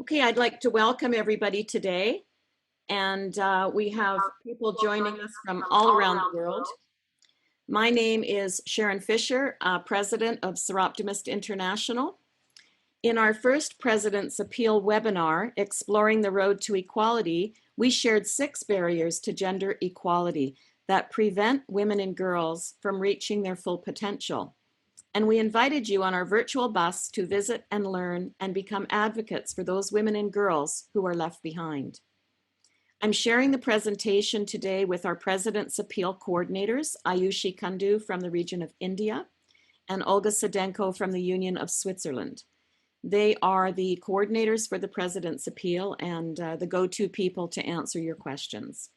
Okay, I'd like to welcome everybody today. And we have people joining us from all around the world. My name is Sharon Fisher, President of Seroptimist International. In our first President's Appeal webinar, Exploring the Road to Equality, we shared 6 barriers to gender equality that prevent women and girls from reaching their full potential. And we invited you on our virtual bus to visit and learn and become advocates for those women and girls who are left behind. I'm sharing the presentation today with our President's Appeal coordinators, Ayushi Kundu from the region of India and Olga Sidenko from the Union of Switzerland. They are the coordinators for the President's Appeal and the go-to people to answer your questions.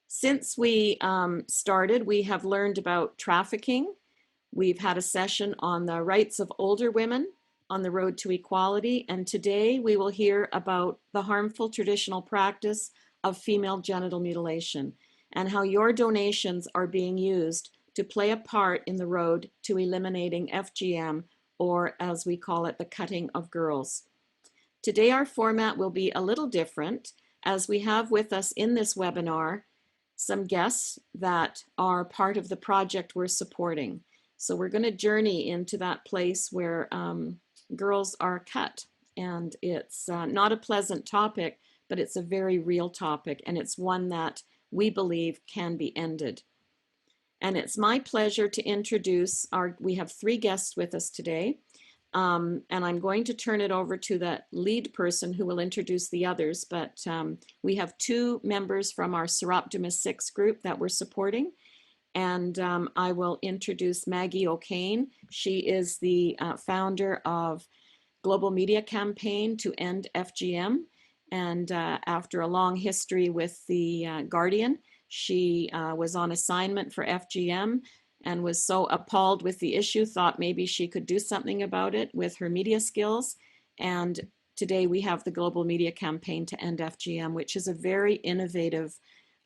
Since we started, we have learned about trafficking. We've had a session on the rights of older women on the road to equality, and today we will hear about the harmful traditional practice of female genital mutilation and how your donations are being used to play a part in the road to eliminating FGM, or as we call it, the cutting of girls. Today our format will be a little different, as we have with us in this webinar some guests that are part of the project we're supporting. So we're going to journey into that place where girls are cut, and it's not a pleasant topic, but it's a very real topic, and it's one that we believe can be ended. And it's my pleasure to introduce we have 3 guests with us today, and I'm going to turn it over to the lead person who will introduce the others, but we have 2 members from our Seroptimist 6 group that we're supporting. And I will introduce Maggie O'Kane. She is the founder of Global Media Campaign to End FGM. And after a long history with the Guardian, she was on assignment for FGM and was so appalled with the issue, thought maybe she could do something about it with her media skills. And today we have the Global Media Campaign to End FGM, which is a very innovative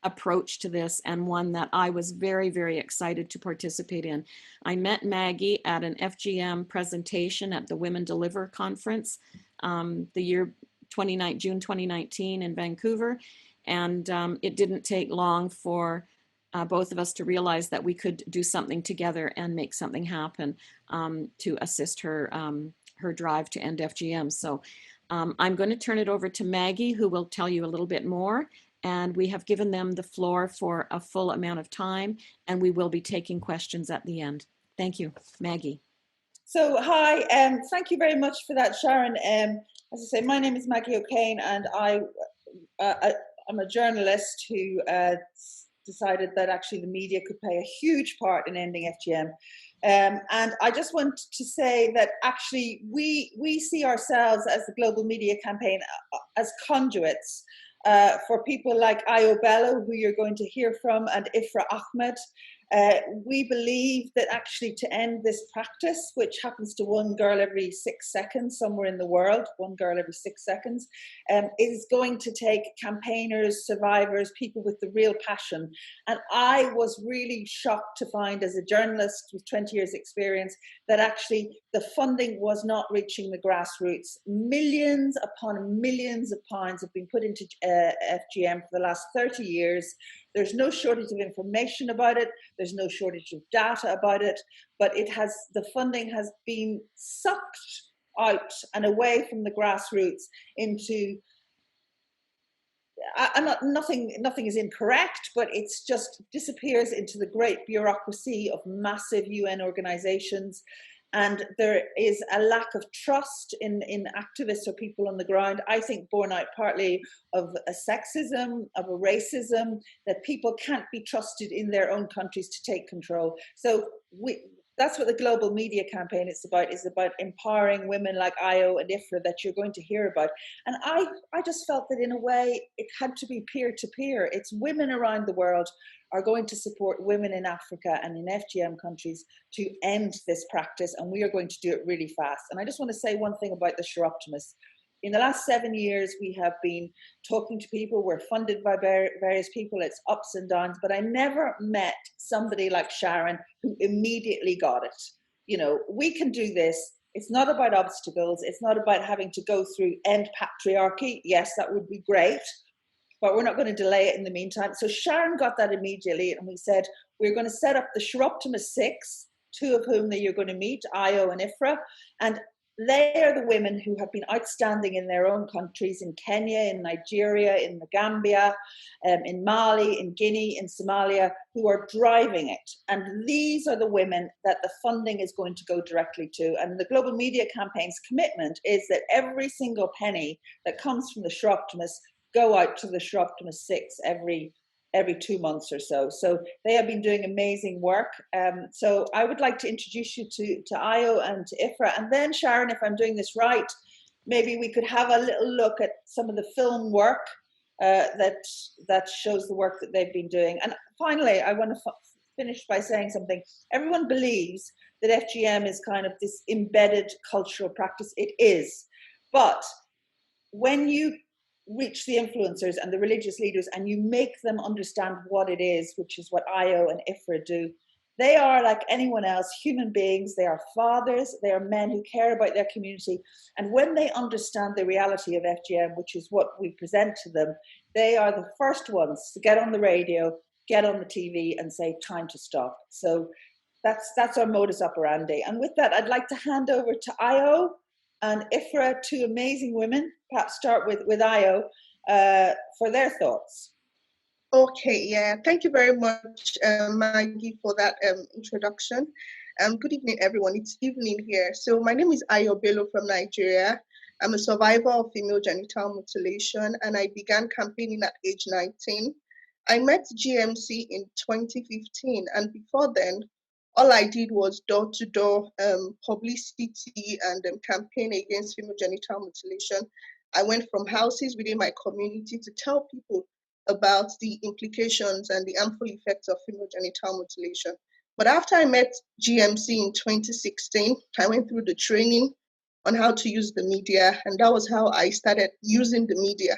approach to this, and one that I was very, very excited to participate in. I met Maggie at an FGM presentation at the Women Deliver conference the year June 2019 in Vancouver, and it didn't take long for both of us to realize that we could do something together and make something happen to assist her her drive to end FGM. So I'm going to turn it over to Maggie, who will tell you a little bit more. And we have given them the floor for a full amount of time, and we will be taking questions at the end. Thank you, Maggie. So hi, thank you very much for that, Sharon. As I say, my name is Maggie O'Kane, and I'm a journalist who decided that actually the media could play a huge part in ending FGM. And I just want to say that actually we see ourselves as the Global Media Campaign as conduits for people like Ayo Bello, who you're going to hear from, and Ifra Ahmed. We believe that actually to end this practice, which happens to 1 girl every 6 seconds somewhere in the world, 1 girl every 6 seconds, is going to take campaigners, survivors, people with the real passion. And I was really shocked to find, as a journalist with 20 years experience, that actually the funding was not reaching the grassroots. Millions upon millions of pounds have been put into FGM for the last 30 years. There's no shortage of information about it. There's no shortage of data about it, but the funding has been sucked out and away from the grassroots into, nothing is incorrect, but it's just disappears into the great bureaucracy of massive UN organizations. And there is a lack of trust in activists or people on the ground, I think borne out partly of a sexism, of a racism, that people can't be trusted in their own countries to take control. So that's what the Global Media Campaign is about empowering women like Ayo and Ifra that you're going to hear about. And I just felt that in a way it had to be peer-to-peer. It's women around the world are going to support women in Africa and in FGM countries to end this practice, and we are going to do it really fast. And I just want to say one thing about the Seroptimists. In the last 7 years, we have been talking to people. We're funded by various people. It's ups and downs, but I never met somebody like Sharon who immediately got it. You know, we can do this. It's not about obstacles. It's not about having to go through end patriarchy. Yes, that would be great, but we're not going to delay it in the meantime. So Sharon got that immediately, and we said, we're going to set up the Chiroptimus 6, two of whom that you're going to meet, Ayo and Ifra, and they are the women who have been outstanding in their own countries, in Kenya, in Nigeria, in the Gambia, in Mali, in Guinea, in Somalia, who are driving it. And these are the women that the funding is going to go directly to. And the Global Media Campaign's commitment is that every single penny that comes from the Chiroptimus go out to the Chiroptimus 6 every 2 months or so. So they have been doing amazing work. So I would like to introduce you to Ayo and to Ifra. And then Sharon, if I'm doing this right, maybe we could have a little look at some of the film work that shows the work that they've been doing. And finally, I want to finish by saying something. Everyone believes that FGM is kind of this embedded cultural practice. It is. But when you reach the influencers and the religious leaders and you make them understand what it is, which is what Ayo and Ifra do, they are like anyone else, human beings. They are fathers, they are men who care about their community. And when they understand the reality of FGM, which is what we present to them, they are the first ones to get on the radio, get on the TV and say, time to stop. So that's our modus operandi. And with that, I'd like to hand over to Ayo and Ifra, two amazing women. Perhaps start with Ayo for their thoughts. Okay, yeah, thank you very much, Maggie, for that introduction. Good evening, everyone. It's evening here. So my name is Ayo Bello from Nigeria. I'm a survivor of female genital mutilation, and I began campaigning at age 19. I met GMC in 2015, and before then, all I did was door-to-door publicity and campaign against female genital mutilation. I went from houses within my community to tell people about the implications and the harmful effects of female genital mutilation. But after I met GMC in 2016, I went through the training on how to use the media, and that was how I started using the media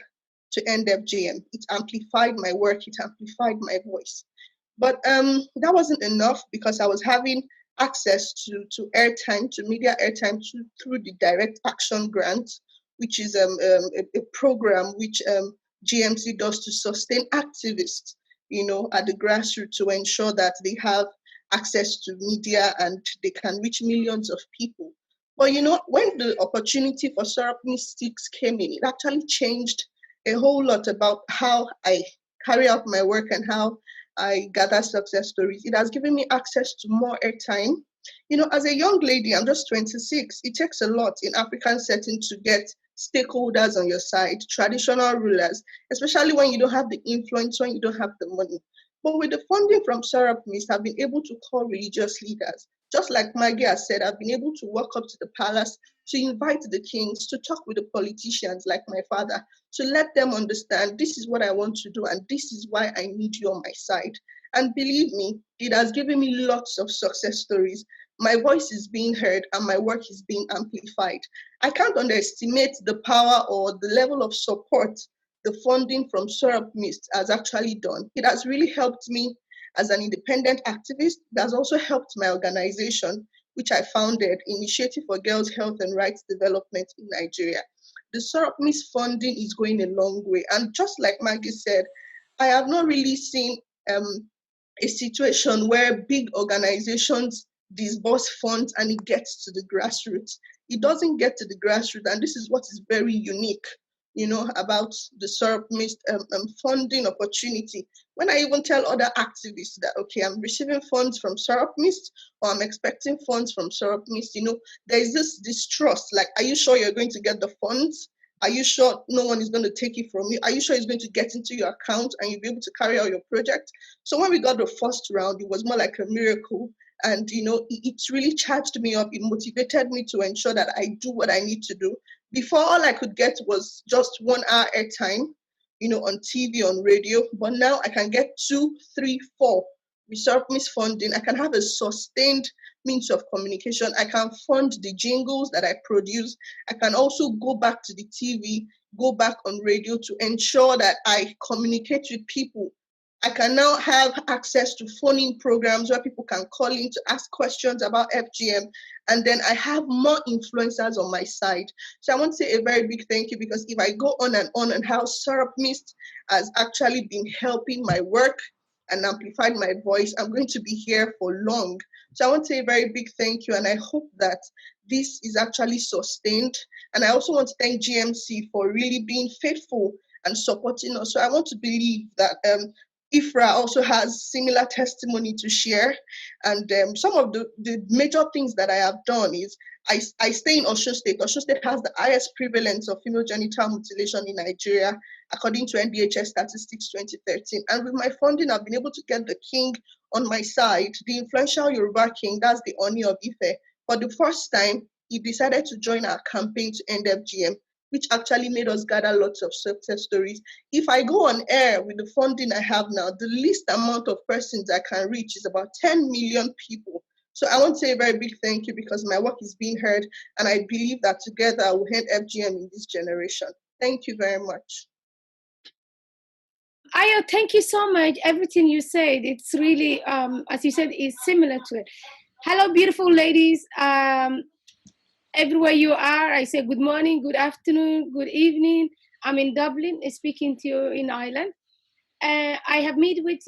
to end FGM. It amplified my work, it amplified my voice. But that wasn't enough, because I was having access to airtime, to media airtime through the Direct Action Grant, which is a program which GMC does to sustain activists, at the grassroots, to ensure that they have access to media and they can reach millions of people. But when the opportunity for Surroundings came in, it actually changed a whole lot about how I carry out my work and how I gather success stories. It has given me access to more airtime. As a young lady, I'm just 26, it takes a lot in African setting to get stakeholders on your side, traditional rulers, especially when you don't have the influence, when you don't have the money. But with the funding from Surroundings, I've been able to call religious leaders. Just like Maggie has said, I've been able to walk up to the palace, to invite the kings, to talk with the politicians like my father, to let them understand this is what I want to do and this is why I need you on my side. And believe me, it has given me lots of success stories. My voice is being heard and my work is being amplified. I can't underestimate the power or the level of support the funding from Surroundings has actually done. It has really helped me as an independent activist. It has also helped my organization, which I founded, Initiative for Girls' Health and Rights Development in Nigeria. The Surroundings funding is going a long way. And just like Maggie said, I have not really seen a situation where big organizations disburse funds and it gets to the grassroots. It doesn't get to the grassroots, and this is what is very unique, about the Surroundings funding opportunity. When I even tell other activists that, okay, I'm receiving funds from Surroundings or I'm expecting funds from Surroundings, there's this distrust, like, are you sure you're going to get the funds? Are you sure no one is going to take it from you? Are you sure it's going to get into your account and you'll be able to carry out your project? So when we got the first round, it was more like a miracle. And, it really charged me up. It motivated me to ensure that I do what I need to do. Before, all I could get was just 1 hour airtime, on TV, on radio. But now I can get 2, 3, 4 Surroundings funding. I can have a sustained means of communication. I can fund the jingles that I produce. I can also go back to the TV, go back on radio to ensure that I communicate with people I can now have access to phone-in programs where people can call in to ask questions about FGM, and then I have more influencers on my side. So I want to say a very big thank you, because if I go on and how Syrup Mist has actually been helping my work and amplified my voice, I'm going to be here for long. So I want to say a very big thank you, and I hope that this is actually sustained. And I also want to thank GMC for really being faithful and supporting us. So I want to believe that IFRA also has similar testimony to share. And some of the major things that I have done is I stay in Osun State. Osun State has the highest prevalence of female genital mutilation in Nigeria, according to NDHS Statistics 2013. And with my funding, I've been able to get the king on my side, the influential Yoruba king, that's the Oni of Ife. For the first time, he decided to join our campaign to end FGM, which actually made us gather lots of success stories. If I go on air with the funding I have now, the least amount of persons I can reach is about 10 million people. So I want to say a very big thank you, because my work is being heard, and I believe that together we'll end FGM in this generation. Thank you very much. Ayo, thank you so much. Everything you said, it's really, as you said, is similar to it. Hello, beautiful ladies. Everywhere you are, I say good morning, good afternoon, good evening. I'm in Dublin, speaking to you in Ireland. I have met with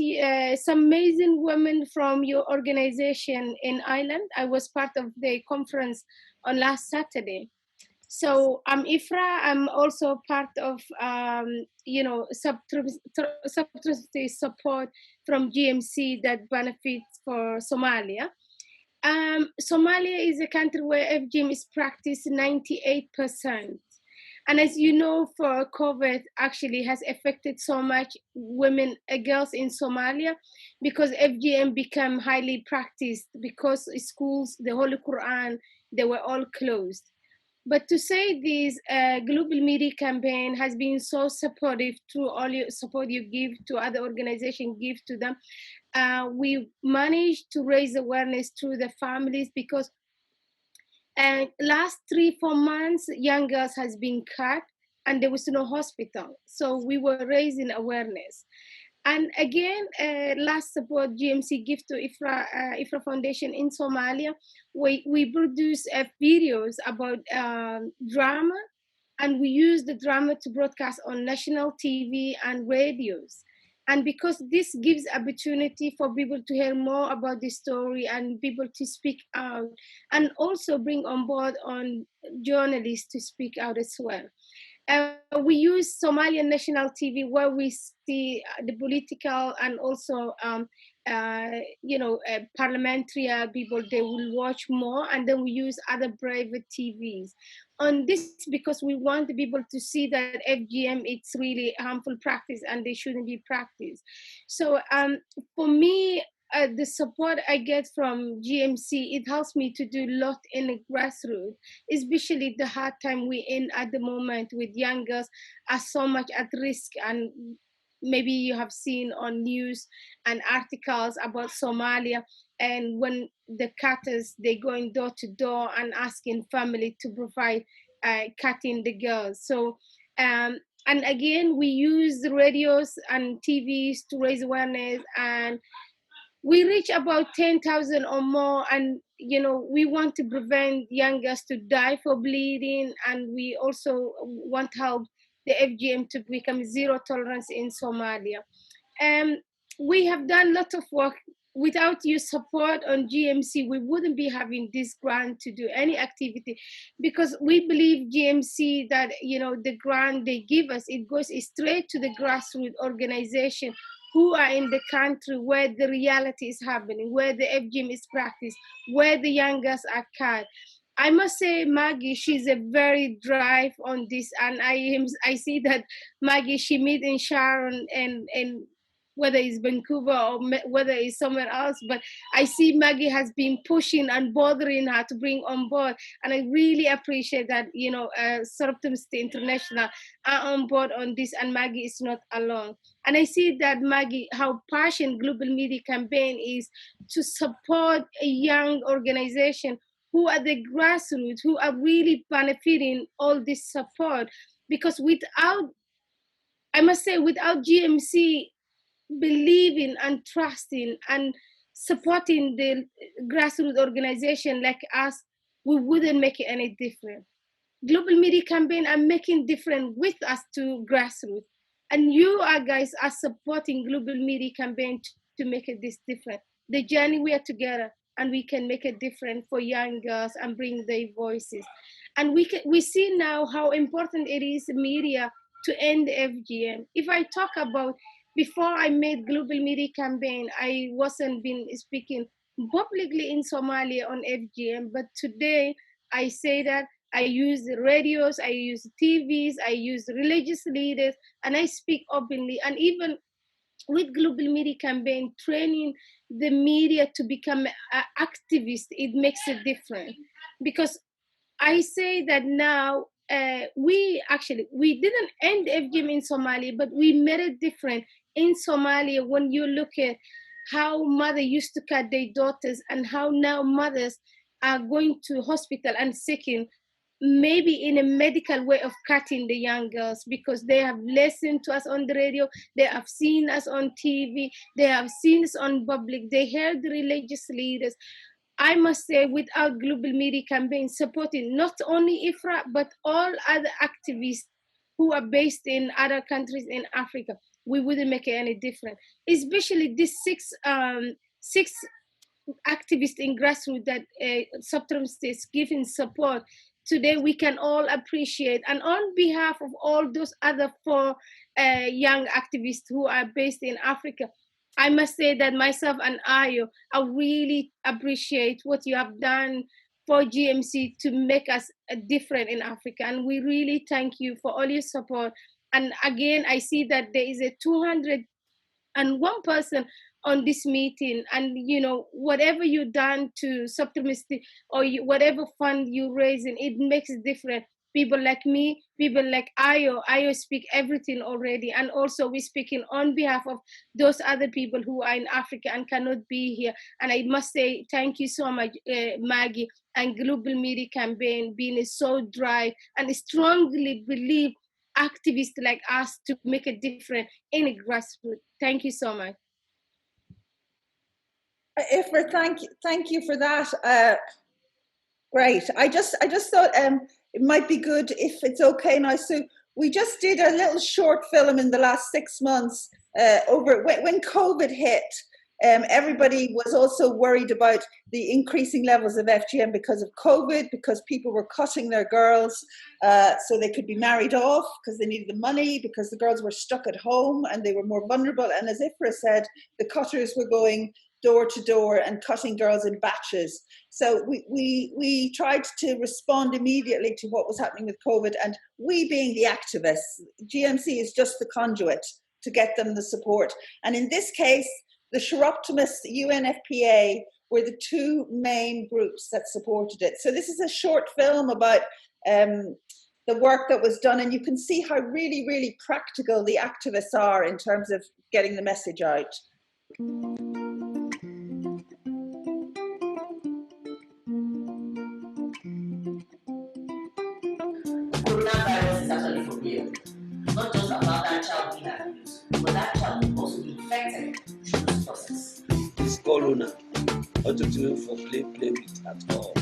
some amazing women from your organization in Ireland. I was part of the conference on last Saturday. So I'm IFRA. I'm also part of, subtrustee support from GMC that benefits for Somalia. Somalia is a country where FGM is practiced 98%. And as you know, for COVID actually has affected so much women, girls in Somalia, because FGM became highly practiced, because schools, the Holy Quran, they were all closed. But to say this global media campaign has been so supportive through all your support you give to other organizations, give to them. We managed to raise awareness through the families, because last 3-4 months, young girls has been cut and there was no hospital. So we were raising awareness. And again, last support GMC give to IFRA Foundation in Somalia. We produce videos about drama, and we use the drama to broadcast on national TV and radios. And because this gives opportunity for people to hear more about the story and people to speak out, and also bring on board on journalists to speak out as well. We use Somalian national TV, where we see the political and also parliamentary people. They will watch more, and then we use other private TVs on this, because we want the people to see that FGM, it's really harmful practice and they shouldn't be practiced. So for me, the support I get from GMC, it helps me to do a lot in the grassroots, especially the hard time we're in at the moment with young girls are so much at risk. And maybe you have seen on news and articles about Somalia, and when the cutters, they going door to door and asking family to provide cutting the girls. So and again, we use the radios and TVs to raise awareness, and we reach about 10,000 or more, and we want to prevent young girls to die for bleeding, and we also want to help the FGM to become zero tolerance in Somalia. We have done a lot of work. Without your support on GMC, we wouldn't be having this grant to do any activity, because we believe GMC that the grant they give us, it goes straight to the grassroots organization who are in the country where the reality is happening, where the FGM is practiced, where the young girls are cut. I must say, Maggie, she's a very drive on this, and I see that Maggie, she meet in Sharon and whether it's Vancouver or whether it's somewhere else, but I see Maggie has been pushing and bothering her to bring on board, and I really appreciate that. Surroundings International are on board on this, and Maggie is not alone. And I see that Maggie, how passionate Global Media Campaign is to support a young organization who are the grassroots, who are really benefiting all this support. Because without, I must say, without GMC, believing and trusting and supporting the grassroots organization like us, we wouldn't make it any different. Global Media Campaign are making difference with us to grassroots. And you guys are supporting Global Media Campaign to make it this different. The journey we are together, and we can make a difference for young girls and bring their voices. And we see now how important it is media to end FGM. If I talk about before I made Global Media Campaign, I wasn't been speaking publicly in Somalia on FGM, but today I say that I use the radios, I use TVs, I use religious leaders, and I speak openly. And even with Global Media Campaign, training the media to become activists, it makes a difference. Because I say that now, we didn't end FGM in Somalia, but we made it different in Somalia. When you look at how mothers used to cut their daughters and how now mothers are going to hospital and seeking maybe in a medical way of cutting the young girls, because they have listened to us on the radio, they have seen us on TV, they have seen us on public, they heard the religious leaders. I must say, without Global Media Campaign supporting not only IFRA, but all other activists who are based in other countries in Africa, we wouldn't make it any different. Especially these six activists in grassroots that Sub-Saharan states giving support. Today we can all appreciate, and on behalf of all those other 4 young activists who are based in Africa, I must say that myself and Ayo, I really appreciate what you have done for GMC to make us different in Africa, and we really thank you for all your support. And again, I see that there is a 201 person on this meeting, and whatever you done to Subtermistic or whatever fund you raising, it makes a difference. People like me, people like Ayo speak everything already, and also we're speaking on behalf of those other people who are in Africa and cannot be here. And I must say thank you so much, Maggie, and Global Media Campaign being so dry and strongly believe activists like us to make a difference in a grassroots. Thank you so much. Ifra, thank you for that. Great. I just thought it might be good if it's okay now. So we just did a little short film in the last 6 months over when COVID hit. Everybody was also worried about the increasing levels of FGM because of COVID, because people were cutting their girls so they could be married off because they needed the money, because the girls were stuck at home and they were more vulnerable. And as Ifra said, the cutters were going door to door and cutting girls in batches. So we tried to respond immediately to what was happening with COVID, and we being the activists, GMC is just the conduit to get them the support. And in this case, the Chiroptimists, UNFPA, were the 2 main groups that supported it. So this is a short film about the work that was done, and you can see how really, really practical the activists are in terms of getting the message out. Coronavirus is actually for real. Not just about that child being abused, but that child will also be infected through this process. This corona, not to do for play with at all.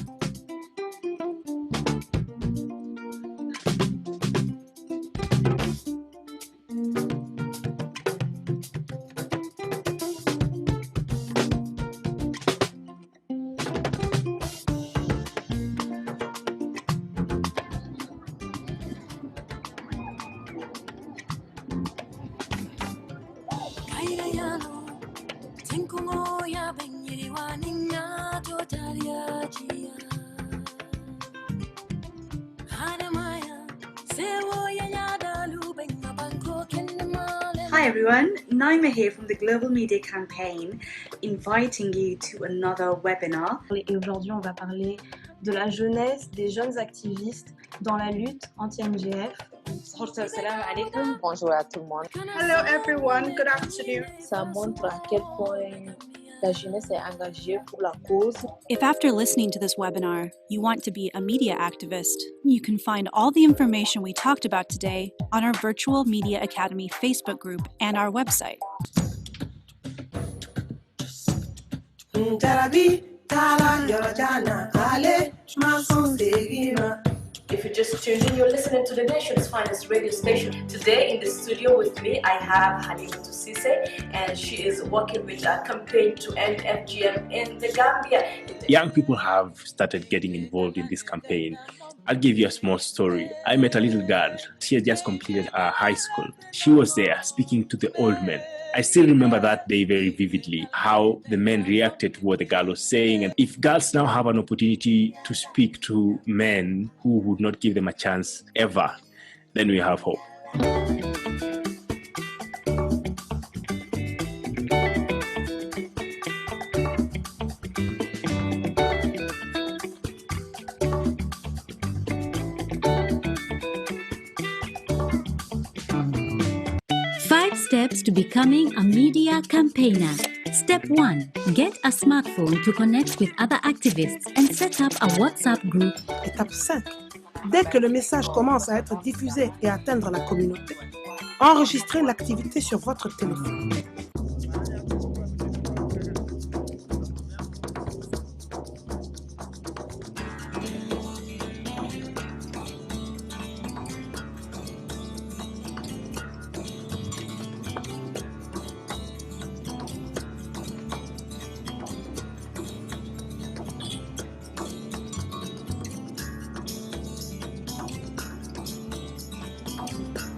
Hi everyone, Naima here from the Global Media Campaign, inviting you to another webinar. Et aujourd'hui, on va parler de la jeunesse, des jeunes activistes dans la lutte anti-MGF. Bonjour à tout le monde. Hello everyone, good afternoon. Ça montre à quel point la jeunesse est engagée pour la cause. If after listening to this webinar, you want to be a media activist, you can find all the information we talked about today on our Virtual Media Academy Facebook group and our website. If you just tuned in, you're listening to the nation's finest radio station. Today in the studio with me, I have Halima Tusise, and she is working with a campaign to end FGM in the Gambia. Young people have started getting involved in this campaign. I'll give you a small story. I met a little girl. She had just completed her high school. She was there speaking to the old men. I still remember that day very vividly, how the men reacted to what the girl was saying. And if girls now have an opportunity to speak to men who would not give them a chance ever, then we have hope. 5 steps to becoming a media campaigner. Step 1. Get a smartphone to connect with other activists and set up a WhatsApp group. Étape 5. Dès que le message commence à être diffusé et atteindre la communauté, enregistrez l'activité sur votre téléphone.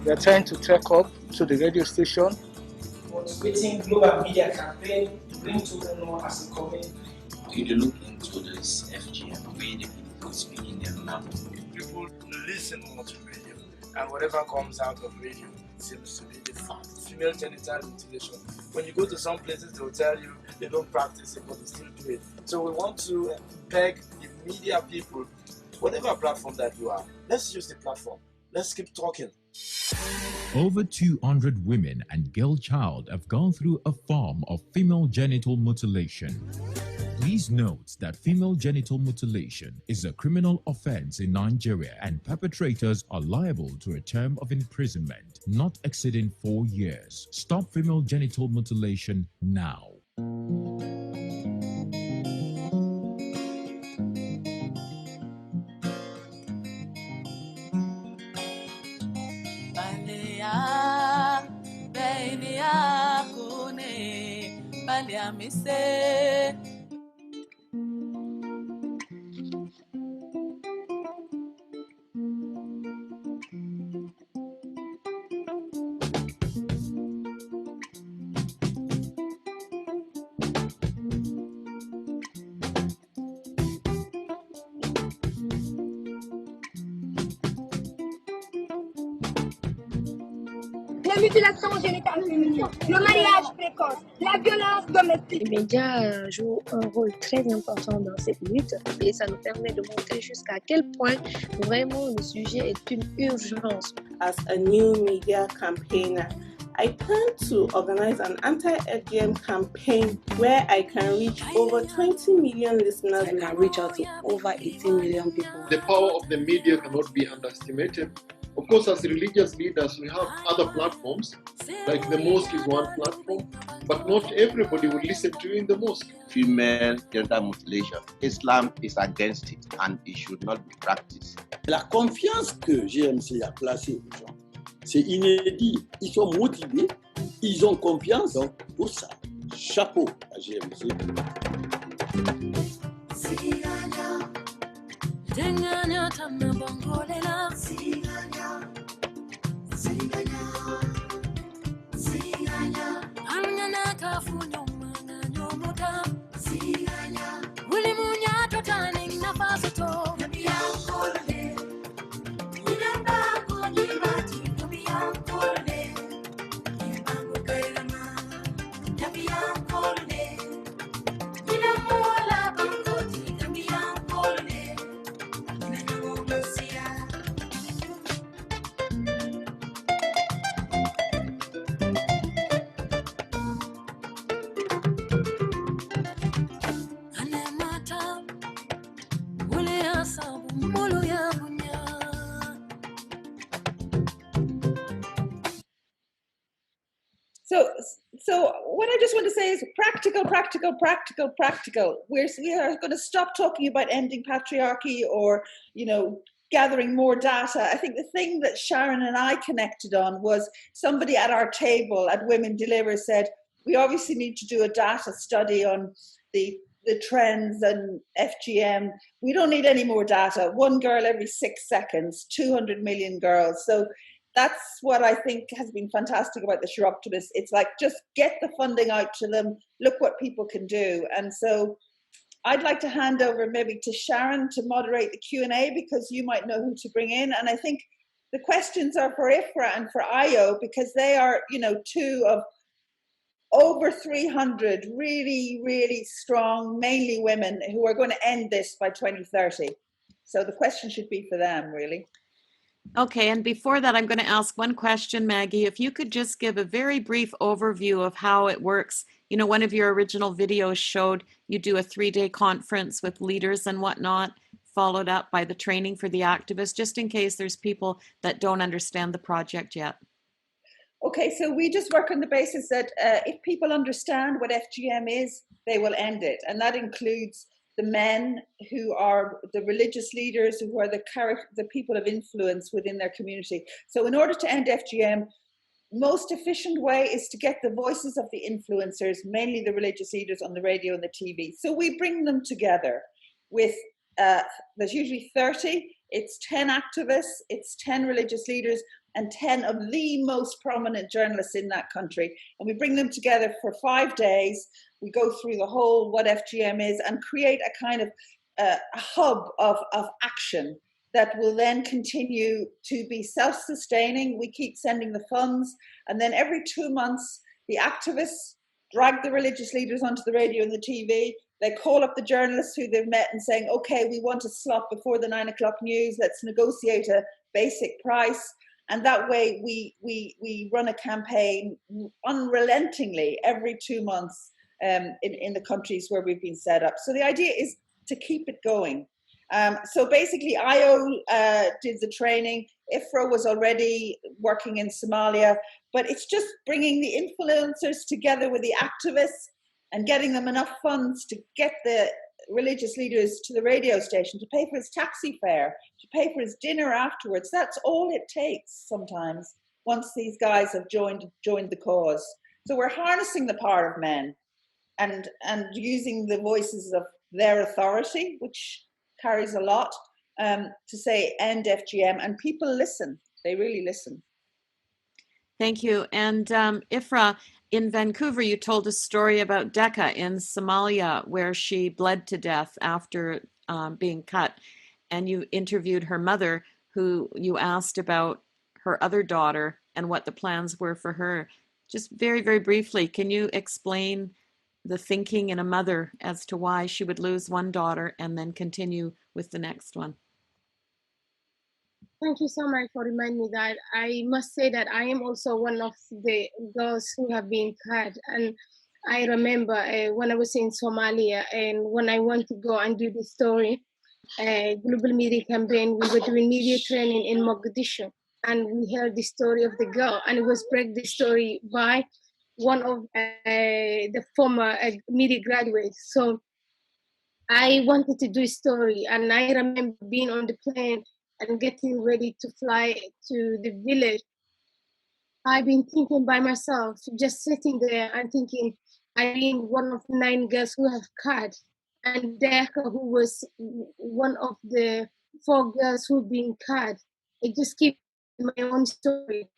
We are trying to track up to the radio station. Motivating global media campaign to bring children more as a community. If you look into this FGM, where the people speaking their language. People listen more to radio, and whatever comes out of radio seems to be the fact. Female genital mutilation. When you go to some places, they will tell you they don't practice it, but they still do it. So we want to beg the media people, whatever platform that you are, let's use the platform. Let's keep talking. Over 200 women and girl child have gone through a form of female genital mutilation. Please note that female genital mutilation is a criminal offense in Nigeria, and perpetrators are liable to a term of imprisonment not exceeding 4 years. Stop female genital mutilation now. La mutilation génitale féminine, le mariage précoce, la violence domestique. Les médias jouent un rôle très important dans cette lutte et ça nous permet de montrer jusqu'à quel point vraiment le sujet est une urgence. As a new media campaigner, I plan to organize an anti-FGM campaign where I can reach over 20 million listeners and I reach out to over 18 million people. The power of the media cannot be underestimated. Of course, as religious leaders, we have other platforms, like the mosque is one platform, but not everybody will listen to you in the mosque. Female genital mutilation, Islam is against it and it should not be practiced. La confiance que GMC a placée aux gens, c'est inédit. Ils sont motivés, ils ont confiance, donc pour ça, chapeau à GMC. So what I just want to say is practical, practical, practical, practical. We are going to stop talking about ending patriarchy or, gathering more data. I think the thing that Sharon and I connected on was somebody at our table at Women Deliver said, we obviously need to do a data study on the trends and FGM. We don't need any more data. 1 girl every 6 seconds, 200 million girls. So that's what I think has been fantastic about the Chiroptimus. It's like, just get the funding out to them. Look what people can do. And so I'd like to hand over maybe to Sharon to moderate the Q&A, because you might know who to bring in. And I think the questions are for IFRA and for IO, because they are, two of over 300 really, really strong, mainly women, who are going to end this by 2030. So the question should be for them, really. Okay, and before that, I'm going to ask one question, Maggie. If you could just give a very brief overview of how it works. One of your original videos showed you do a 3-day conference with leaders and whatnot, followed up by the training for the activists, just in case there's people that don't understand the project yet. Okay, so we just work on the basis that if people understand what FGM is, they will end it. And that includes the men who are the religious leaders, who are the people of influence within their community. So in order to end FGM, most efficient way is to get the voices of the influencers, mainly the religious leaders, on the radio and the TV. So we bring them together with, there's usually 30, it's 10 activists, it's 10 religious leaders, and 10 of the most prominent journalists in that country. And we bring them together for 5 days. We go through the whole what FGM is and create a kind of a hub of action that will then continue to be self-sustaining. We keep sending the funds. And then every 2 months, the activists drag the religious leaders onto the radio and the TV. They call up the journalists who they've met and saying, okay, we want a slot before the 9 o'clock news. Let's negotiate a basic price. And that way we run a campaign unrelentingly every 2 months in the countries where we've been set up. So the idea is to keep it going. So basically IO did the training. IFRA was already working in Somalia, but it's just bringing the influencers together with the activists and getting them enough funds to get the religious leaders to the radio station, to pay for his taxi fare, to pay for his dinner afterwards. That's all it takes sometimes, once these guys have joined the cause. So we're harnessing the power of men and using the voices of their authority, which carries a lot, to say end FGM, and people listen. They really listen. Thank you. And Ifra, in Vancouver, you told a story about Decca in Somalia, where she bled to death after being cut. And you interviewed her mother, who you asked about her other daughter and what the plans were for her. Just very, very briefly, can you explain the thinking in a mother as to why she would lose one daughter and then continue with the next one? Thank you so much for reminding me that. I must say that I am also one of the girls who have been cut. And I remember when I was in Somalia, and when I went to go and do the story, global media campaign, we were doing media training in Mogadishu. And we heard the story of the girl, and it was break the story by one of the former media graduates. So I wanted to do a story, and I remember being on the plane and getting ready to fly to the village. I've been thinking by myself, just sitting there and thinking, I've been one of 9 girls who have cut, and Decca, who was one of the 4 girls who've been cut. It just keeps my own story.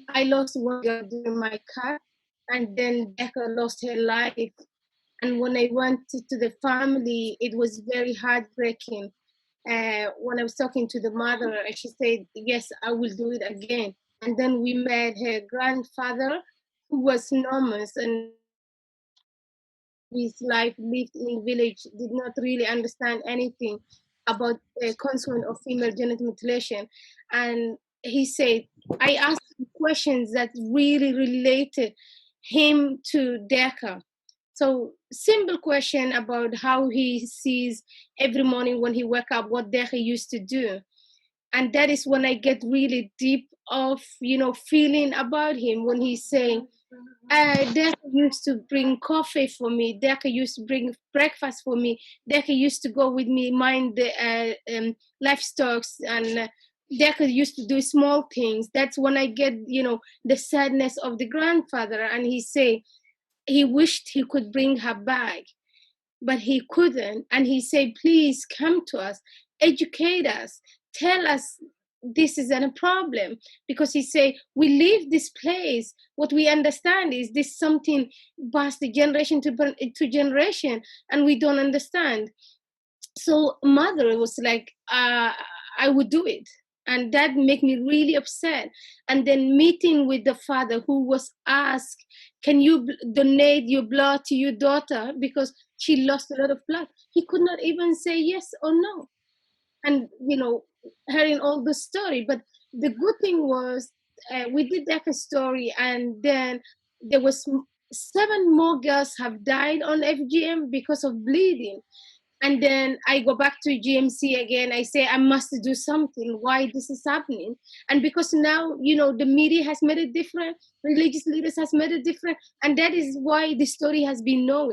I lost one girl during my cut, and then Decca lost her life. And when I went to the family, it was very heartbreaking. When I was talking to the mother, she said, yes, I will do it again. And then we met her grandfather, who was enormous, and his life lived in the village, did not really understand anything about the concern of female genital mutilation. And he said, I asked him questions that really related him to Decca. So simple question about how he sees every morning when he wake up, what Decca used to do. And that is when I get really deep of, feeling about him, when he's saying, Deka used to bring coffee for me. Deka used to bring breakfast for me. Deka used to go with me mind the livestock, and Deka used to do small things. That's when I get, the sadness of the grandfather. And he say he wished he could bring her back, but he couldn't. And he said, please come to us, educate us, tell us this isn't a problem. Because he said, we leave this place, what we understand is this something passed the generation to generation, and we don't understand. So mother was like, I would do it. And that made me really upset. And then meeting with the father, who was asked, can you donate your blood to your daughter because she lost a lot of blood? He could not even say yes or no. And, hearing all the story. But the good thing was we did that story, and then there was 7 more girls have died on FGM because of bleeding. And then I go back to GMC again. I say, I must do something. Why this is happening? And because now, the media has made it different. Religious leaders has made it different. And that is why the story has been known.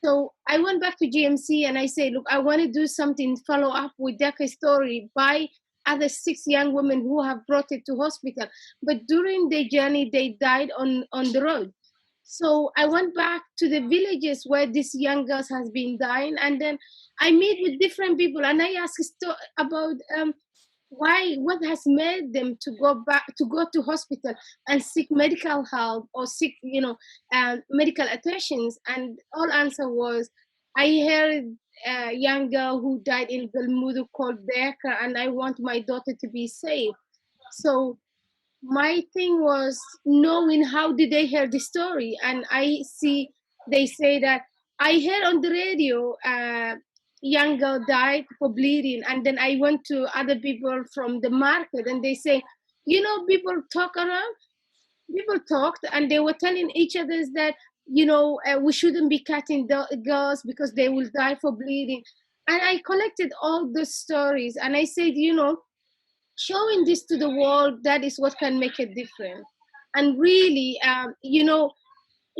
So I went back to GMC and I say, look, I want to do something, follow up with Deka's story by other 6 young women who have brought it to hospital. But during their journey, they died on the road. So I went back to the villages where these young girls has been dying, and then I meet with different people, and I ask about what has made them to go to hospital and seek medical help or seek medical attentions. And all answer was, I heard a young girl who died in Galmudu called Deka, and I want my daughter to be safe. So my thing was knowing how did they hear the story. And I see they say that I heard on the radio young girl died for bleeding, and then I went to other people from the market and they say, people talk around, people talked, and they were telling each other that we shouldn't be cutting the girls because they will die for bleeding. And I collected all the stories and I said, showing this to the world, that is what can make a difference. And really,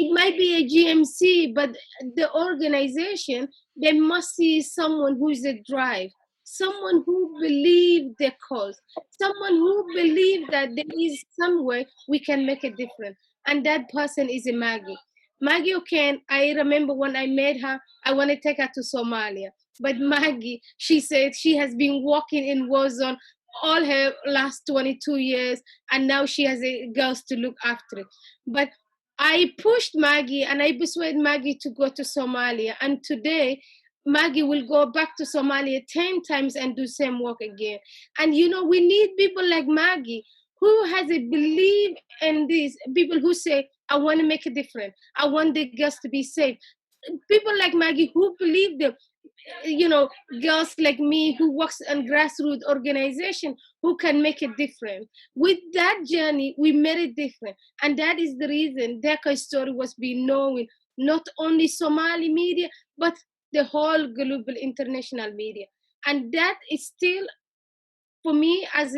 it might be a GMC, but the organization, they must see someone who is a drive, someone who believes the cause, someone who believes that there is some way we can make a difference. And that person is a Maggie. Maggie O'Kane, I remember when I met her, I want to take her to Somalia. But Maggie, she said she has been working in war zone all her last 22 years, and now she has girls to look after. But I pushed Maggie and I persuaded Maggie to go to Somalia. And today, Maggie will go back to Somalia 10 times and do same work again. And we need people like Maggie who has a belief in this, people who say, I want to make a difference. I want the girls to be safe. People like Maggie who believe them. Girls like me who works on grassroots organization who can make a difference. With that journey, we made it different. And that is the reason Deka's story was being known, not only Somali media, but the whole global international media. And that is still, for me, as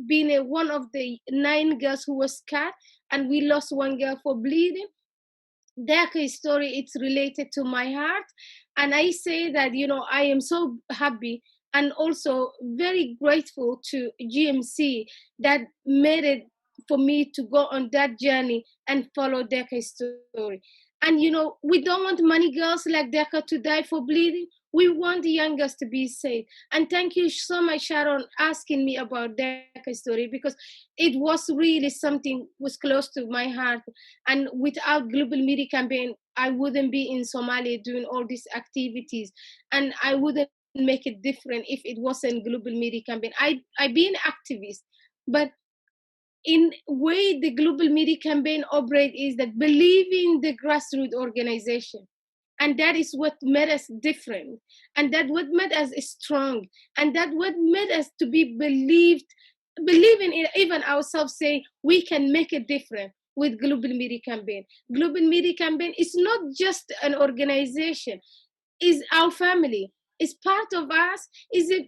being one of the 9 girls who was cut, and we lost 1 girl for bleeding. Deka's story, it's related to my heart. And I say that, I am so happy and also very grateful to GMC that made it for me to go on that journey and follow Deka's story. And, we don't want many girls like Deka to die for bleeding. We want the young girls to be safe. And thank you so much, Sharon, asking me about Deka's story, because it was really something was close to my heart. And without Global Media Campaign, I wouldn't be in Somalia doing all these activities. And I wouldn't make it different if it wasn't Global Media Campaign. I've been an activist, but in way the Global Media Campaign operate is that believing the grassroots organization. And that is what made us different. And that what made us strong. And that what made us to be believing in even ourselves, saying we can make a difference with Global Media Campaign. Global Media Campaign is not just an organization, it's our family. It's part of us, is an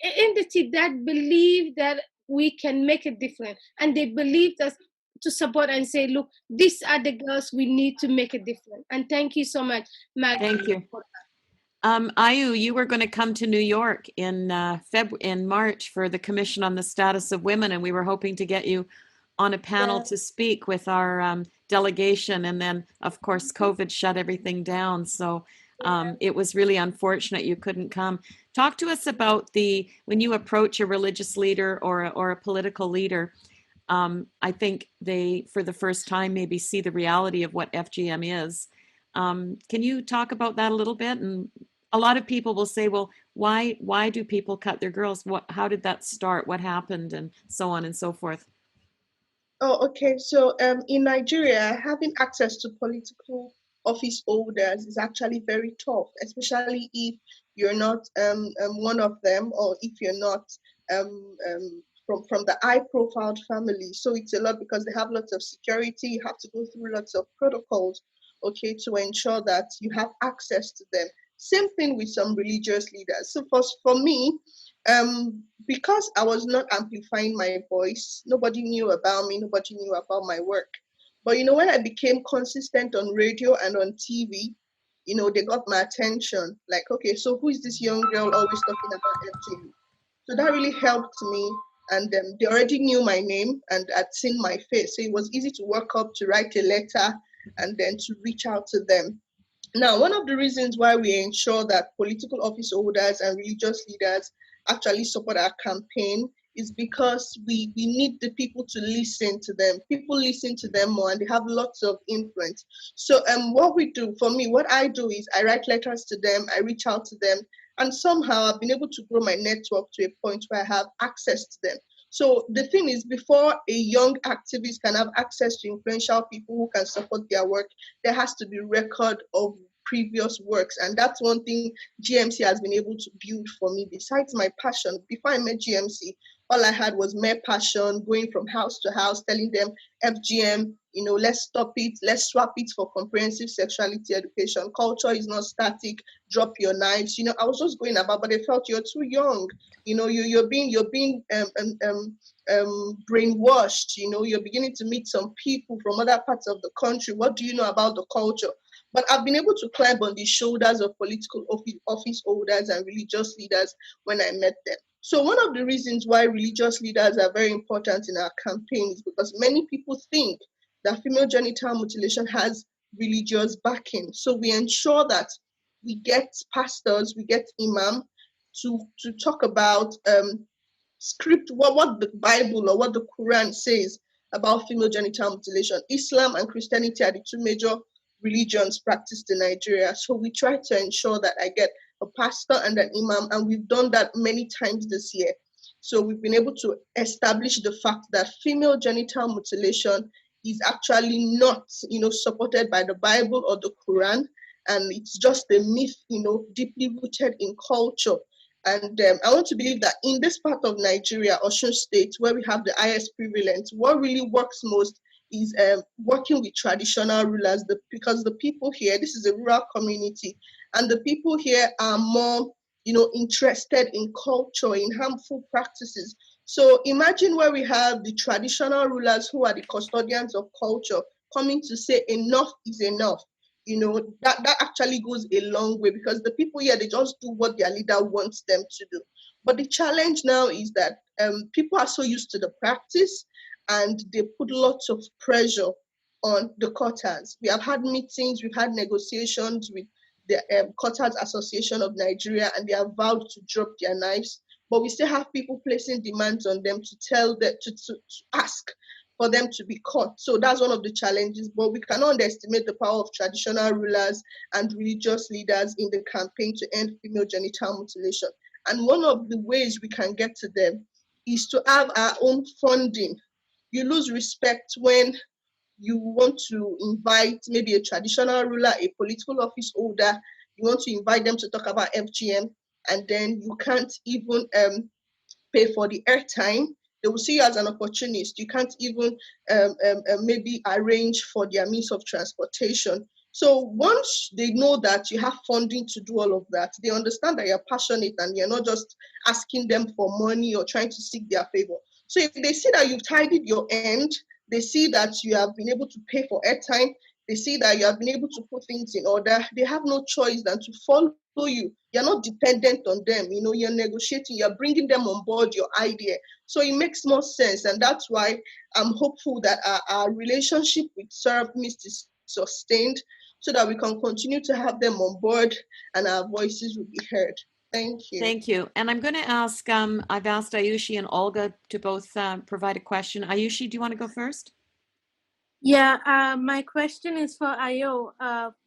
entity that believe that we can make a difference. And they believed us to support and say, look, these are the girls we need to make a difference. And thank you so much, Maggie. Thank you. Ayu, you were going to come to New York in March for the Commission on the Status of Women, and we were hoping to get you on a panel to speak with our delegation, and then of course COVID shut everything down, so it was really unfortunate you couldn't come. Talk to us about when you approach a religious leader or a political leader. I think they, for the first time, maybe see the reality of what FGM is. Can you talk about that a little bit? And a lot of people will say, well, why do people cut their girls? How did that start? What happened? And so on and so forth. Oh, okay. So in Nigeria, having access to political office holders is actually very tough, especially if you're not one of them, or if you're not from the high-profile family. So it's a lot because they have lots of security. You have to go through lots of protocols, okay, to ensure that you have access to them. Same thing with some religious leaders. So for me, because I was not amplifying my voice, nobody knew about me, nobody knew about my work. But, when I became consistent on radio and on TV, they got my attention. Like, okay, so who is this young girl always talking about FGM? So that really helped me. And they already knew my name and had seen my face. So it was easy to walk up, to write a letter, and then to reach out to them. Now, one of the reasons why we ensure that political office holders and religious leaders actually support our campaign is because we need the people to listen to them. People listen to them more and they have lots of influence. So what we do, for me, what I do is I write letters to them, I reach out to them, and somehow I've been able to grow my network to a point where I have access to them. So the thing is, before a young activist can have access to influential people who can support their work, there has to be record of previous works. And that's one thing GMC has been able to build for me. Besides my passion, before I met GMC, all I had was mere passion, going from house to house, telling them FGM, let's stop it, let's swap it for comprehensive sexuality education. Culture is not static, drop your knives. I was just going about, but I felt you're too young. You're being brainwashed. You're beginning to meet some people from other parts of the country. What do you know about the culture? But I've been able to climb on the shoulders of political office holders and religious leaders when I met them. So one of the reasons why religious leaders are very important in our campaign is because many people think that female genital mutilation has religious backing. So we ensure that we get pastors, we get imam to talk about script, what the Bible or what the Quran says about female genital mutilation. Islam and Christianity are the two major religions practiced in Nigeria. So we try to ensure that I get a pastor and an imam, and we've done that many times this year. So we've been able to establish the fact that female genital mutilation is actually not, supported by the Bible or the Quran, and it's just a myth, deeply rooted in culture. And I want to believe that in this part of Nigeria, Osun State, where we have the highest prevalence, what really works most is working with traditional rulers, because the people here, this is a rural community, and the people here are more, interested in culture, in harmful practices. So imagine where we have the traditional rulers who are the custodians of culture coming to say enough is enough. That actually goes a long way, because the people here, they just do what their leader wants them to do. But the challenge now is that people are so used to the practice, and they put lots of pressure on the cutters. We have had meetings, we've had negotiations with the Cutters Association of Nigeria, and they have vowed to drop their knives. But we still have people placing demands on them to tell them, to ask for them to be cut. So that's one of the challenges, but we cannot underestimate the power of traditional rulers and religious leaders in the campaign to end female genital mutilation. And one of the ways we can get to them is to have our own funding. You lose respect when you want to invite maybe a traditional ruler, a political office holder, you want to invite them to talk about FGM, and then you can't even pay for the airtime. They will see you as an opportunist. You can't even maybe arrange for their means of transportation. So once they know that you have funding to do all of that, they understand that you're passionate and you're not just asking them for money or trying to seek their favor. So if they see that you've tidied your end They see that you have been able to pay for airtime. They see that you have been able to put things in order. They have no choice than to follow you. You're not dependent on them. You know, you're negotiating, you're bringing them on board your idea. So it makes more sense. And that's why I'm hopeful that our relationship with Ceramist is sustained so that we can continue to have them on board and our voices will be heard. Thank you. Thank you. And I'm going to ask, I've asked Ayushi and Olga to both provide a question. Ayushi, do you want to go first? Yeah, my question is for Ayo.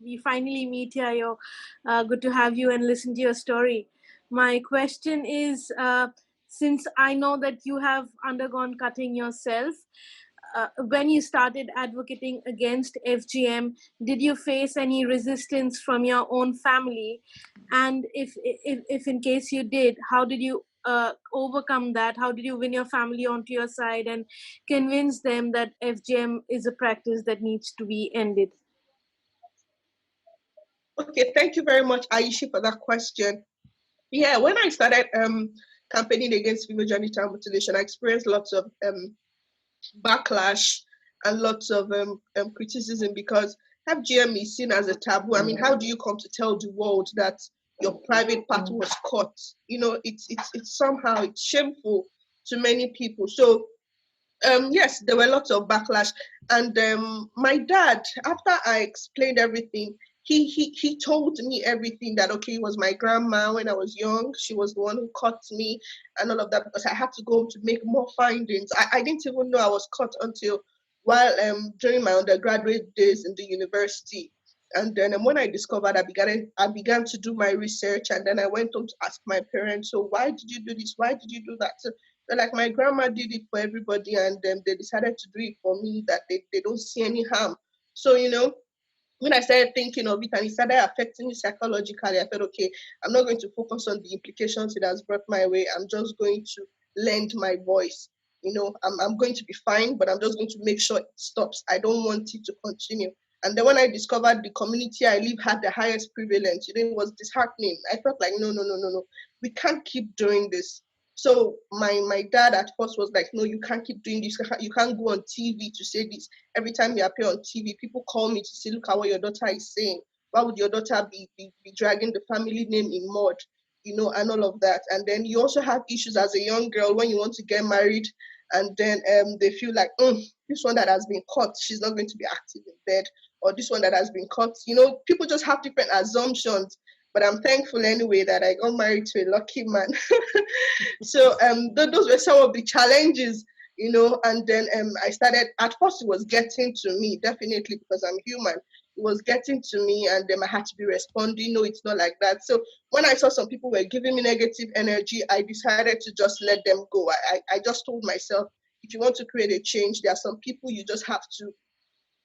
We finally meet you, Ayo. Good to have you and listen to your story. My question is, since I know that you have undergone cutting yourself, when you started advocating against FGM, did you face any resistance from your own family? And if in case you did, how did you overcome that? How did you win your family onto your side and convince them that FGM is a practice that needs to be ended? Okay, thank you very much, Ayushi, for that question. Yeah, when I started campaigning against female genital mutilation, I experienced lots of backlash and lots of criticism because FGM is seen as a taboo. I mean, how do you come to tell the world that your private part was cut? You know, it's somehow it's shameful to many people. So yes, there were lots of backlash. And my dad, after I explained everything, he told me everything, that okay, it was my grandma when I was young. She was the one who caught me and all of that, because I had to go home to make more findings. I didn't even know I was caught until while during my undergraduate days in the university. And then when I discovered, I began to do my research, and then I went home to ask my parents, so why did you do this? Why did you do that? So they're like, my grandma did it for everybody, and they decided to do it for me, that they don't see any harm. So, you know, when I started thinking of it and it started affecting me psychologically, I thought, okay, I'm not going to focus on the implications it has brought my way. I'm just going to lend my voice. You know, I'm going to be fine, but I'm just going to make sure it stops. I don't want it to continue. And then when I discovered the community I live had the highest prevalence, you know, it was disheartening. I felt like, no. We can't keep doing this. So my dad at first was like, no, you can't keep doing this. You can't go on TV to say this. Every time you appear on TV, people call me to say, look at what your daughter is saying. Why would your daughter be dragging the family name in mud? You know, and all of that. And then you also have issues as a young girl when you want to get married, and then they feel like, this one that has been caught, she's not going to be active in bed, or this one that has been caught. You know, people just have different assumptions. But I'm thankful anyway that I got married to a lucky man. So those were some of the challenges, you know. And then I started, at first it was getting to me, definitely, because I'm human. It was getting to me, and then I had to be responding. No, it's not like that. So when I saw some people were giving me negative energy, I decided to just let them go. I just told myself, if you want to create a change, there are some people you just have to,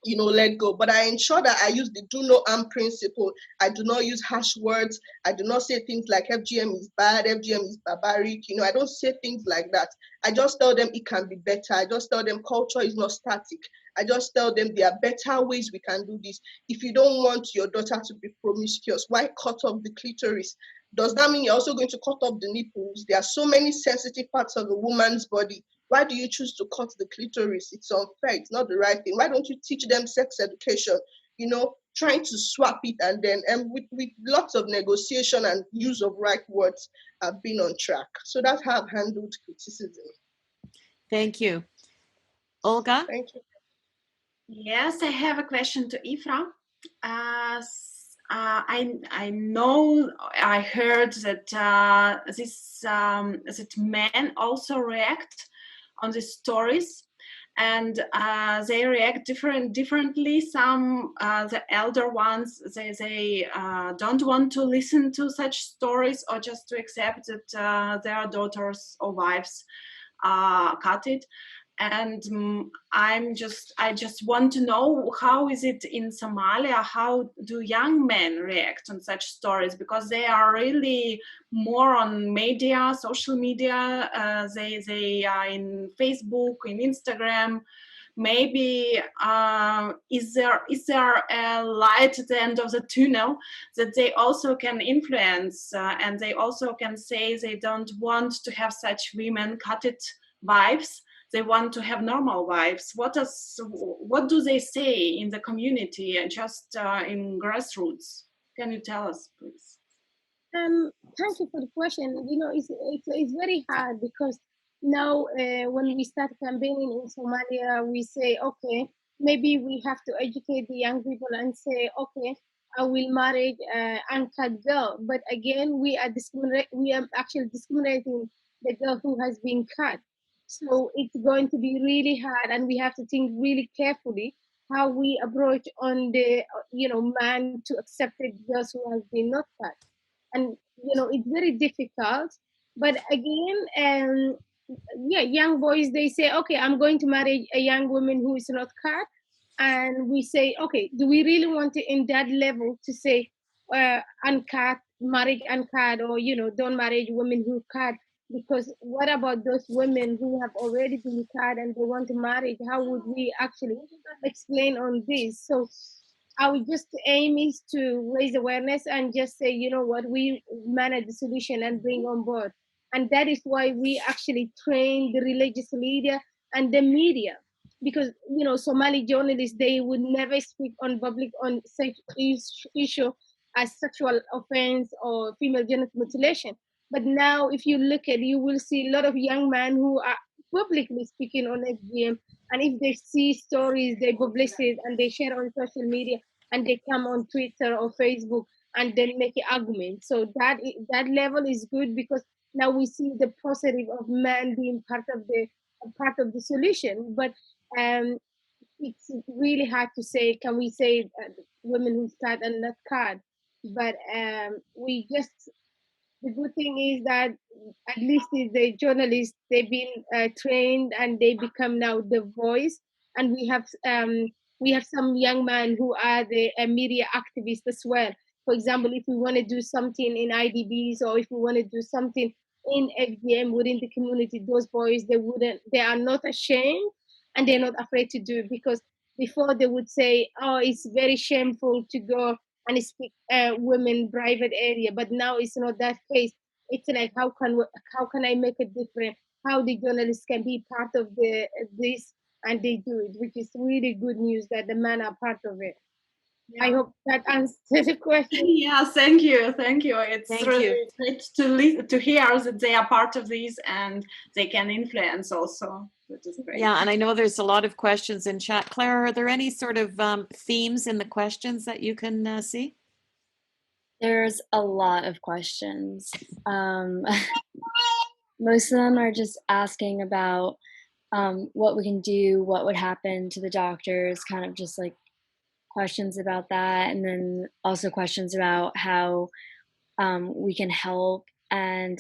you know, let go. But I ensure that I use the do no harm principle. I do not use harsh words. I do not say things like FGM is bad, FGM is barbaric. You know, I don't say things like that. I just tell them it can be better. I just tell them culture is not static. I just tell them there are better ways we can do this. If you don't want your daughter to be promiscuous, why cut off the clitoris? Does that mean you're also going to cut off the nipples? There are so many sensitive parts of a woman's body. Why do you choose to cut the clitoris? It's unfair. It's not the right thing. Why don't you teach them sex education? You know, trying to swap it, and then with lots of negotiation and use of right words, I've been on track. So that's how I've handled criticism. Thank you. Olga? Thank you. Yes, I have a question to Ifra. I know I heard that that men also react on the stories, and they react differently. Some the elder ones, they don't want to listen to such stories, or just to accept that their daughters or wives cut it. And I just want to know, how is it in Somalia? How do young men react on such stories? Because they are really more on media, social media. They are in Facebook, in Instagram. Maybe is there a light at the end of the tunnel that they also can influence, and they also can say they don't want to have such women cutted wives, they want to have normal lives. What do they say in the community and just in grassroots? Can you tell us, please? Thank you for the question. You know, it's very hard because now when we start campaigning in Somalia, we say, okay, maybe we have to educate the young people and say, okay, I will marry uncut girl. But again, we are actually discriminating the girl who has been cut. So it's going to be really hard, and we have to think really carefully how we approach on the man to accept the girls who has been not cut. And it's very difficult. But again, young boys, they say, okay, I'm going to marry a young woman who is not cut. And we say, okay, do we really want to in that level to say uncut, marry uncut, or don't marry women who cut? Because what about those women who have already been cut and they want to marry? How would we actually explain on this? So our just aim is to raise awareness and just say, you know what, we manage the solution and bring on board. And that is why we actually train the religious leader and the media. Because, Somali journalists, they would never speak on public on such issue as sexual offense or female genital mutilation. But now, if you look at, you will see a lot of young men who are publicly speaking on FGM, and if they see stories, they publish it and they share on social media, and they come on Twitter or Facebook and then make an argument. So that level is good, because now we see the positive of men being part of the solution. But it's really hard to say. Can we say women who cut and not cut? But we just. The good thing is that at least the journalists, they've been trained and they become now the voice. And we have some young men who are the media activists as well. For example, if we want to do something in IDBs, or if we want to do something in FGM within the community, those boys, they are not ashamed and they're not afraid to do it, because before they would say, oh, it's very shameful to go and speak women private area, but now it's not that case. It's like, how can I make it different? How the journalists can be part of this, and they do it, which is really good news that the men are part of it. Yeah. I hope that answers the question. Yeah, thank you. It's really great to hear that they are part of these and they can influence also. Which is great. Yeah, and I know there's a lot of questions in chat. Claire, are there any sort of themes in the questions that you can see? There's a lot of questions. Most of them are just asking about what we can do, what would happen to the doctors, kind of just like questions about that. And then also questions about how we can help, and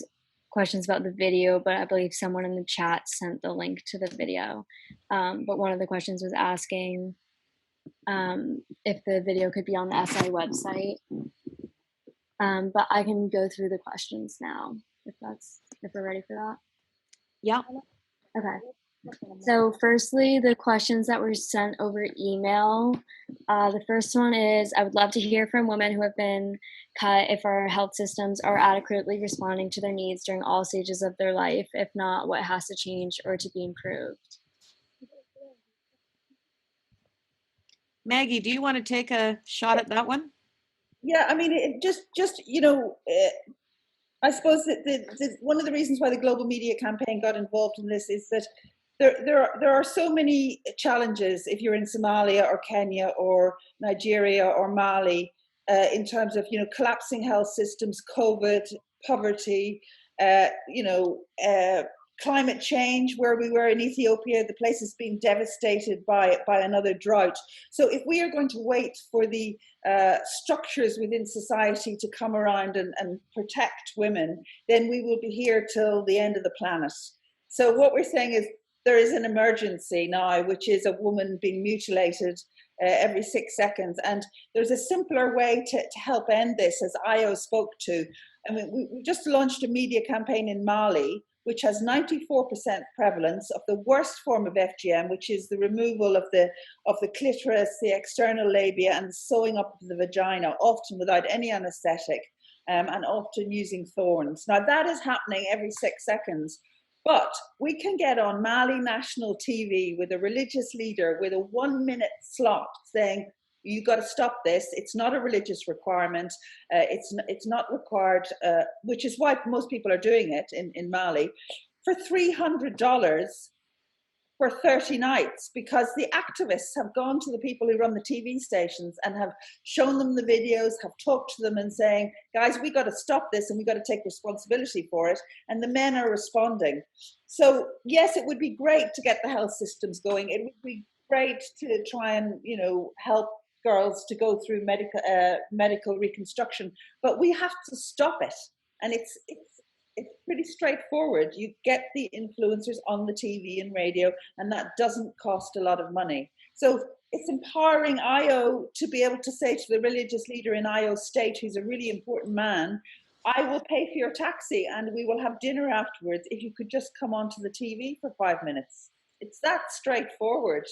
questions about the video, but I believe someone in the chat sent the link to the video. But one of the questions was asking if the video could be on the SI website. But I can go through the questions now, if we're ready for that. Yeah. Okay. So firstly, the questions that were sent over email. The first one is, I would love to hear from women who have been cut if our health systems are adequately responding to their needs during all stages of their life. If not, what has to change or to be improved? Maggie, do you want to take a shot at that one? Yeah, I mean, I suppose that one of the reasons why the Global Media Campaign got involved in this is that there are so many challenges if you're in Somalia or Kenya or Nigeria or Mali, in terms of collapsing health systems, COVID, poverty, climate change. Where we were in Ethiopia, the place is being devastated by another drought. So if we are going to wait for the structures within society to come around and protect women, then we will be here till the end of the planet. So what we're saying is, there is an emergency now, which is a woman being mutilated every 6 seconds. And there's a simpler way to help end this, as Ayo spoke to. I mean, we just launched a media campaign in Mali, which has 94% prevalence of the worst form of FGM, which is the removal of the clitoris, the external labia, and the sewing up of the vagina, often without any anesthetic, and often using thorns. Now, that is happening every 6 seconds. But we can get on Mali national TV with a religious leader with a 1 minute slot saying, you got to stop this. It's not a religious requirement. It's not required, which is why most people are doing it in Mali, for $300 for 30 nights, because the activists have gone to the people who run the TV stations and have shown them the videos, have talked to them and saying, guys, we got to stop this and we got to take responsibility for it. And the men are responding. So yes, it would be great to get the health systems going. It would be great to try and, you know, help girls to go through medical reconstruction, but we have to stop it. And it's pretty straightforward. You get the influencers on the TV and radio, and that doesn't cost a lot of money. So it's empowering IO to be able to say to the religious leader in IO state, who's a really important man, I will pay for your taxi and we will have dinner afterwards if you could just come onto the TV for 5 minutes. It's that straightforward.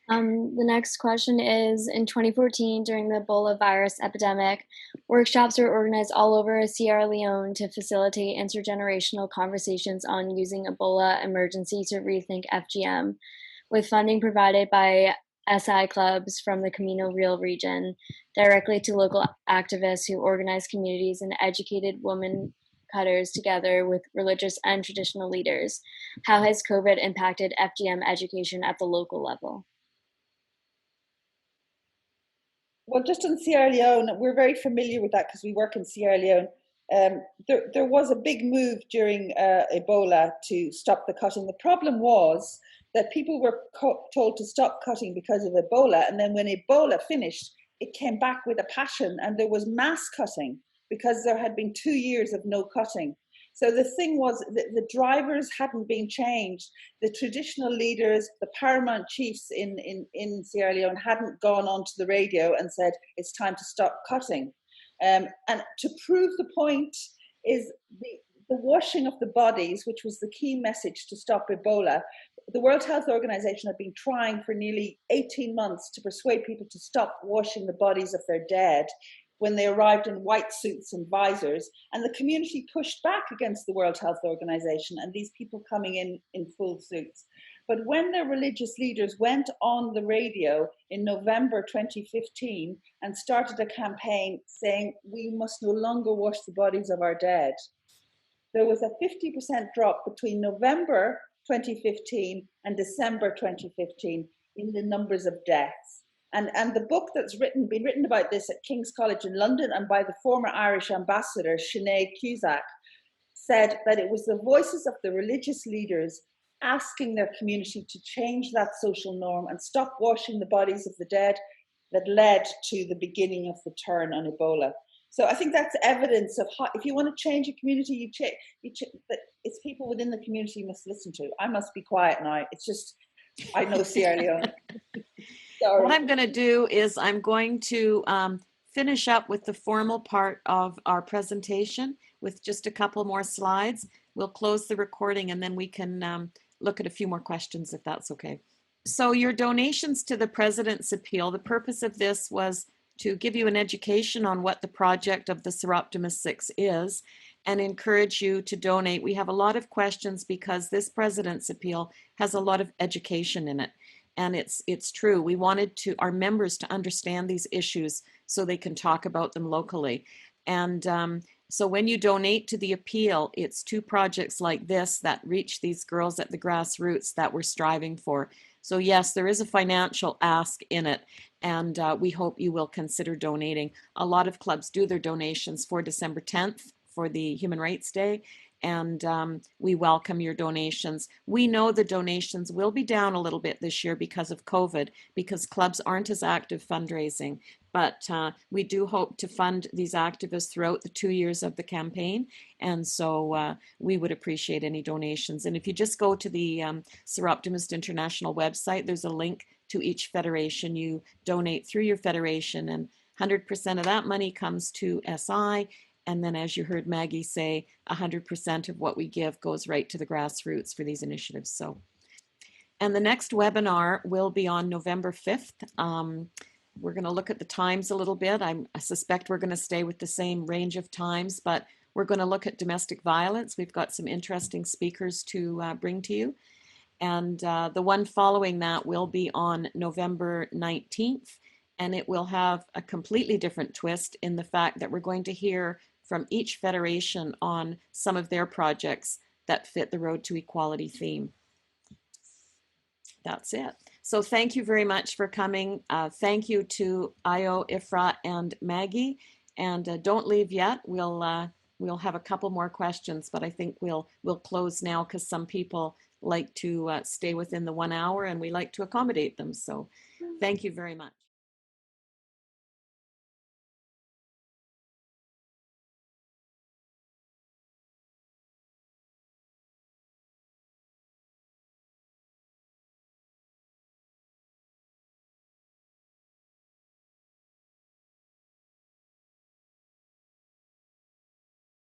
The next question is, in 2014, during the Ebola virus epidemic, workshops were organized all over Sierra Leone to facilitate intergenerational conversations on using Ebola emergency to rethink FGM, with funding provided by SI clubs from the Camino Real region, directly to local activists who organized communities and educated women cutters together with religious and traditional leaders. How has COVID impacted FGM education at the local level? Well, just in Sierra Leone, we're very familiar with that because we work in Sierra Leone. There was a big move during Ebola to stop the cutting. The problem was that people were told to stop cutting because of Ebola. And then when Ebola finished, it came back with a passion and there was mass cutting because there had been 2 years of no cutting. So the thing was that the drivers hadn't been changed. The traditional leaders, the paramount chiefs in Sierra Leone hadn't gone onto the radio and said, it's time to stop cutting. And to prove the point is the washing of the bodies, which was the key message to stop Ebola. The World Health Organization had been trying for nearly 18 months to persuade people to stop washing the bodies of their dead when they arrived in white suits and visors, and the community pushed back against the World Health Organization and these people coming in full suits. But when their religious leaders went on the radio in November 2015 and started a campaign saying, we must no longer wash the bodies of our dead, there was a 50% drop between November 2015 and December 2015 in the numbers of deaths. And the book that's been written about this at King's College in London and by the former Irish ambassador, Sinead Cusack, said that it was the voices of the religious leaders asking their community to change that social norm and stop washing the bodies of the dead that led to the beginning of the turn on Ebola. So I think that's evidence of how, if you want to change a community, it's people within the community you must listen to. I must be quiet now. It's just, I know Sierra Leone. Sorry. What I'm going to do is I'm going to finish up with the formal part of our presentation with just a couple more slides. We'll close the recording and then we can look at a few more questions if that's okay. So your donations to the President's Appeal, the purpose of this was to give you an education on what the project of the Seroptimus 6 is and encourage you to donate. We have a lot of questions because this President's Appeal has a lot of education in it. And it's true. We wanted our members to understand these issues so they can talk about them locally. And so when you donate to the appeal, it's two projects like this that reach these girls at the grassroots that we're striving for. So yes, there is a financial ask in it, and we hope you will consider donating. A lot of clubs do their donations for December 10th for the Human Rights Day. And we welcome your donations. We know the donations will be down a little bit this year because of COVID, because clubs aren't as active fundraising. But we do hope to fund these activists throughout the 2 years of the campaign. And so we would appreciate any donations. And if you just go to the Seroptimist International website, there's a link to each federation. You donate through your federation, and 100% of that money comes to SI. And then, as you heard Maggie say, 100% of what we give goes right to the grassroots for these initiatives. So, and the next webinar will be on November 5th. We're going to look at the times a little bit. I suspect we're going to stay with the same range of times, but we're going to look at domestic violence. We've got some interesting speakers to bring to you. And the one following that will be on November 19th. And it will have a completely different twist in the fact that we're going to hear from each federation on some of their projects that fit the Road to Equality theme. That's it. So thank you very much for coming. Thank you to Ayo, Ifra, and Maggie. And don't leave yet. We'll have a couple more questions, but I think we'll close now because some people like to stay within the 1 hour and we like to accommodate them. So thank you very much.